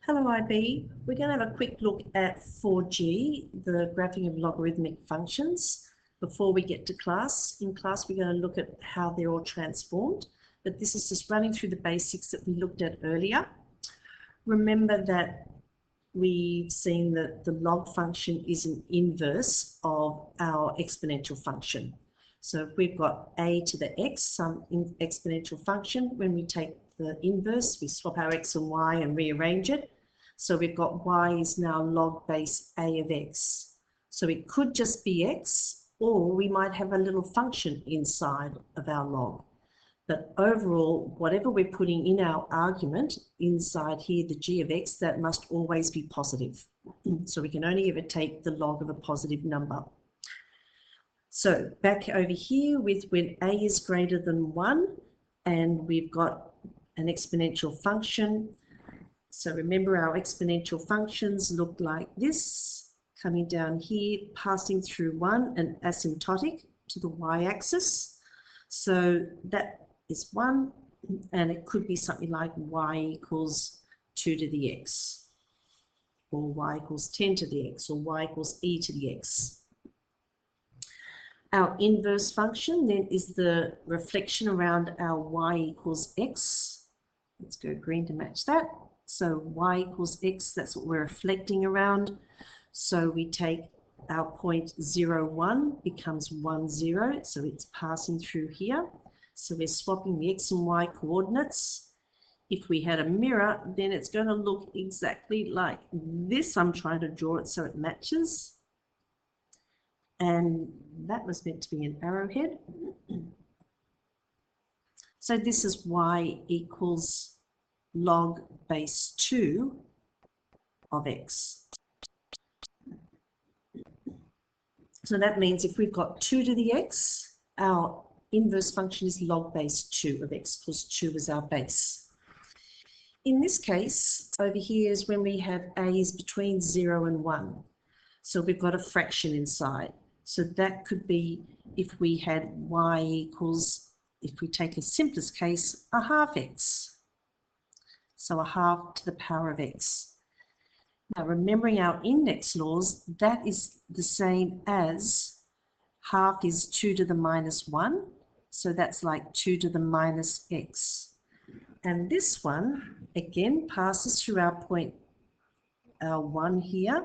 Hello IB, we're going to have a quick look at 4G, the graphing of logarithmic functions. Before we get to class, in class we're going to look at how they're all transformed, but this is just running through the basics that we looked at earlier. Remember that we've seen that the log function is an inverse of our exponential function. So if we've got a to the x, some exponential function, when we take the inverse, we swap our x and y and rearrange it. So we've got y is now log base a of x. So it could just be x, or we might have a little function inside of our log. But overall, whatever we're putting in our argument inside here, the g of x, that must always be positive. So we can only ever take the log of a positive number. So back over here with when a is greater than 1, and we've got an exponential function. So remember, our exponential functions look like this, coming down here, passing through 1 and asymptotic to the y-axis. So that is 1, and it could be something like y equals 2 to the x, or y equals 10 to the x, or y equals e to the x. Our inverse function then is the reflection around our y equals x. Let's go green to match that. So y equals x, that's what we're reflecting around. So we take our point 0, 1 becomes 1, 0. So it's passing through here. So we're swapping the x and y coordinates. If we had a mirror, then it's going to look exactly like this. I'm trying to draw it so it matches. And that was meant to be an arrowhead. So this is y equals log base 2 of x. So that means if we've got 2 to the x, our inverse function is log base 2 of x, because 2 is our base. In this case, over here is when we have a is between 0 and 1. So we've got a fraction inside. So that could be if we had y equals, if we take a simplest case, a half x. So a half to the power of x. Now remembering our index laws, that is the same as half is 2 to the minus 1. So that's like 2 to the minus x. And this one, again, passes through our point, our 1 here,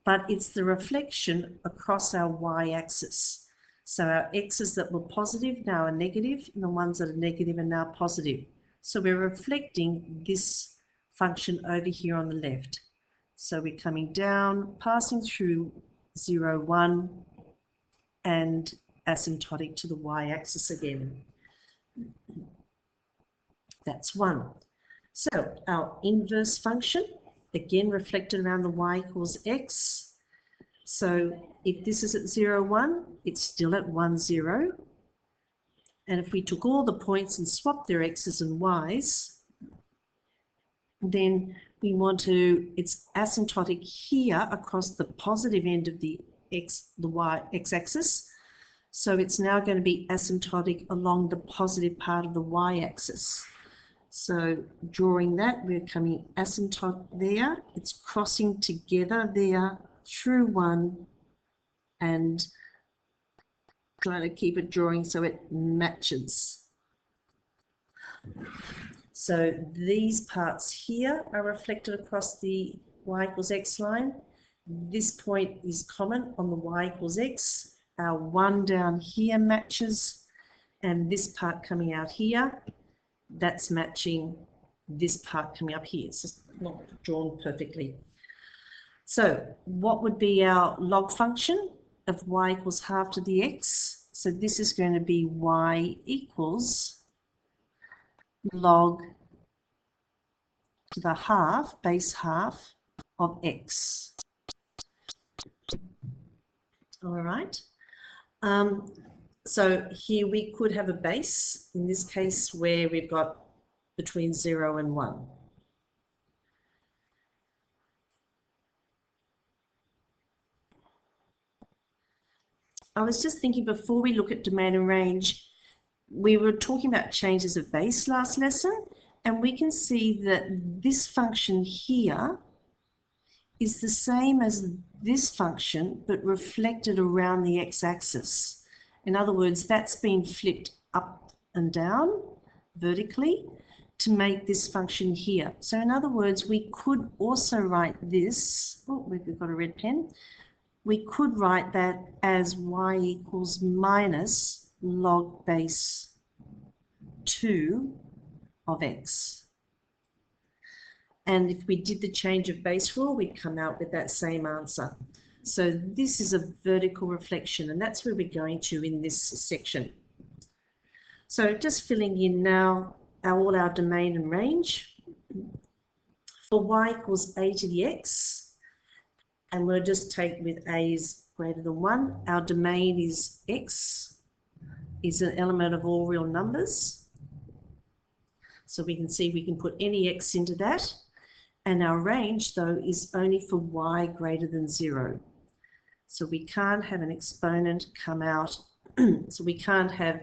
but it's the reflection across our y-axis. So our x's that were positive now are negative, and the ones that are negative are now positive. So we're reflecting this function over here on the left. So we're coming down, passing through 0, 1, and asymptotic to the y-axis again. That's 1. So our inverse function, again reflected around the y equals x. So if this is at 0, 1, it's still at 1, 0. And if we took all the points and swapped their x's and y's, then we want to, it's asymptotic here across the positive end of the x-axis. So it's now going to be asymptotic along the positive part of the y-axis. So drawing that, we're coming asymptotic there. It's crossing together there through 1 and trying to keep it drawing so it matches. So these parts here are reflected across the y equals x line. This point is common on the y equals x. Our 1 down here matches, and this part coming out here, that's matching this part coming up here. It's just not drawn perfectly. So what would be our log function of y equals half to the x? So this is going to be y equals log to the half, base half of x. All right. So here we could have a base, in this case where we've got between 0 and 1. I was just thinking before we look at domain and range, we were talking about changes of base last lesson, And we can see that this function here is the same as this function, but reflected around the x-axis. In other words, that's been flipped up and down vertically to make this function here. So in other words, we could also write this, oh, we've got a red pen. We could write that as y equals minus log base 2 of x. And if we did the change of base rule, we'd come out with that same answer. So this is a vertical reflection, and that's where we're going to in this section. So just filling in now all our domain and range. For y equals a to the x, and we'll just take with a is greater than 1, our domain is x, is an element of all real numbers. So we can see we can put any x into that. And our range, though, is only for y greater than 0. So we can't have an exponent come out. So we can't have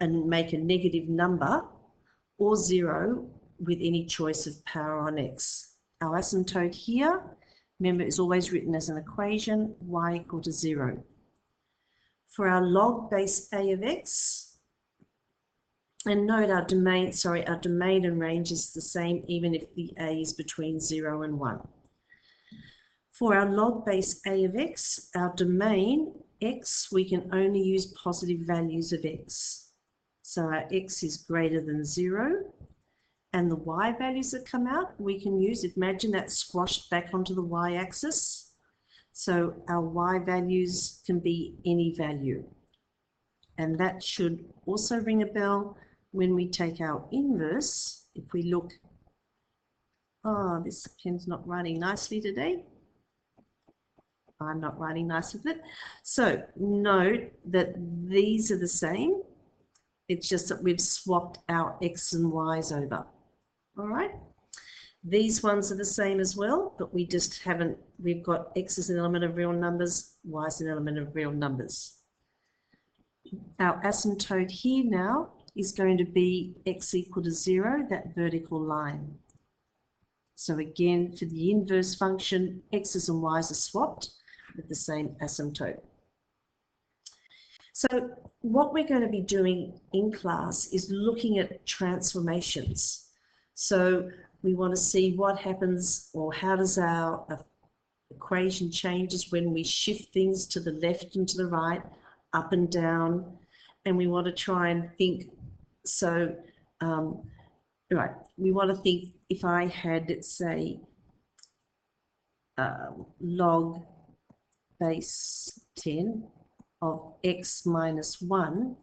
and make a negative number or 0 with any choice of power on x. Our asymptote here, remember, is always written as an equation, y equal to 0. For our log base a of x, and note our domain and range is the same even if the a is between 0 and 1. For our log base a of x, our domain x, we can only use positive values of x. So our x is greater than 0, and the y values that come out, we can use, imagine that squashed back onto the y-axis. So our y values can be any value. And that should also ring a bell when we take our inverse. If we look, oh, this pen's not writing nicely today. I'm not writing nice with it. So note that these are the same. It's just that we've swapped our x and y's over. All right. These ones are the same as well, but we just haven't, we've got x as an element of real numbers, y as an element of real numbers. Our asymptote here now is going to be x equal to 0, that vertical line. So again, for the inverse function, x's and y's are swapped with the same asymptote. So what we're going to be doing in class is looking at transformations. So we want to see what happens, or how does our equation changes when we shift things to the left and to the right, up and down, and we want to try and think. So, right, we want to think if I had, let's say, log base 10 of x minus 1,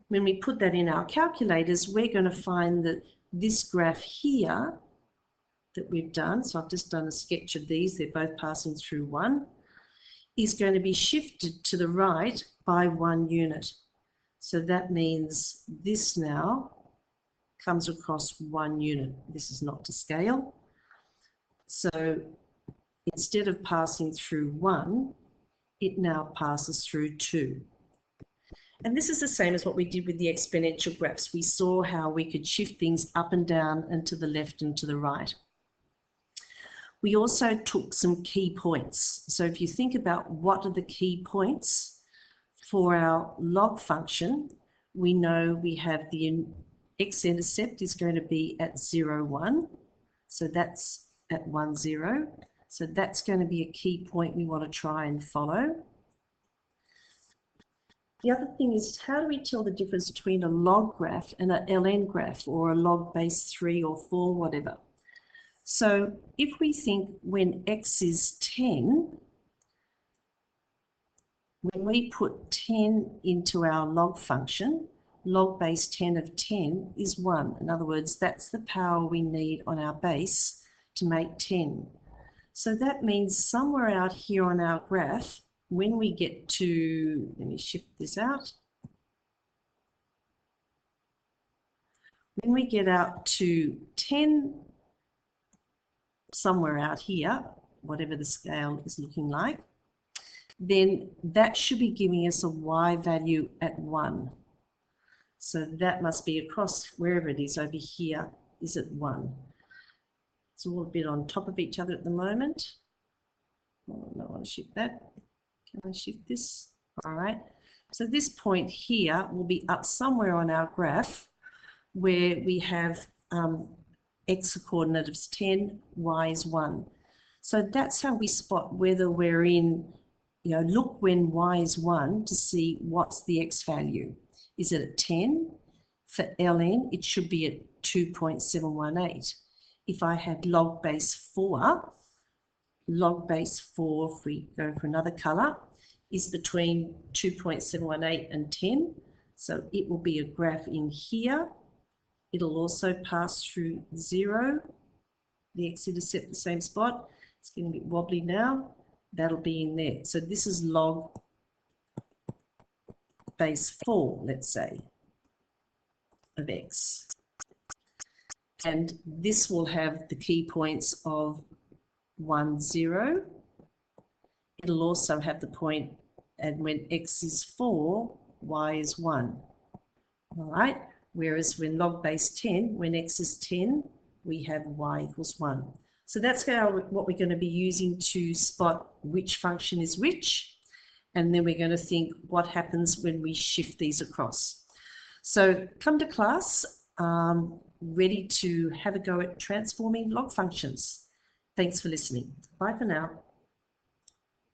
when we put that in our calculators, we're going to find that this graph here that we've done, so I've just done a sketch of these, they're both passing through 1, is going to be shifted to the right by 1 unit. So that means this now comes across 1 unit. This is not to scale. So instead of passing through 1, it now passes through 2. And this is the same as what we did with the exponential graphs. We saw how we could shift things up and down and to the left and to the right. We also took some key points. So if you think about what are the key points for our log function, we know we have the x-intercept is going to be at 0, 1. So that's at 1, 0. So that's going to be a key point we want to try and follow. The other thing is, how do we tell the difference between a log graph and an ln graph, or a log base 3 or 4, whatever? So if we think when x is 10, when we put 10 into our log function, log base 10 of 10 is 1. In other words, that's the power we need on our base to make 10. So that means somewhere out here on our graph, when we get to, let me shift this out. When we get out to 10, somewhere out here, whatever the scale is looking like, then that should be giving us a y value at 1. So that must be across wherever it is over here is at 1. It's all a bit on top of each other at the moment. Oh, I don't want to shift that. Can I shift this? All right. So this point here will be up somewhere on our graph where we have x coordinate is 10, y is 1. So that's how we spot whether we're in, look when y is 1 to see what's the x value. Is it at 10? For ln, it should be at 2.718. If I had log base 4, if we go for another colour, is between 2.718 and 10. So it will be a graph in here. It'll also pass through 0. The x-intercept the same spot. It's getting a bit wobbly now. That'll be in there. So this is log base 4, let's say, of x. And this will have the key points of 1, 0. It'll also have the point, and when x is 4, y is 1. All right. Whereas when log base 10, when x is 10, we have y equals 1. So that's what we're going to be using to spot which function is which. And then we're going to think what happens when we shift these across. So come to class ready to have a go at transforming log functions. Thanks for listening. Bye for now.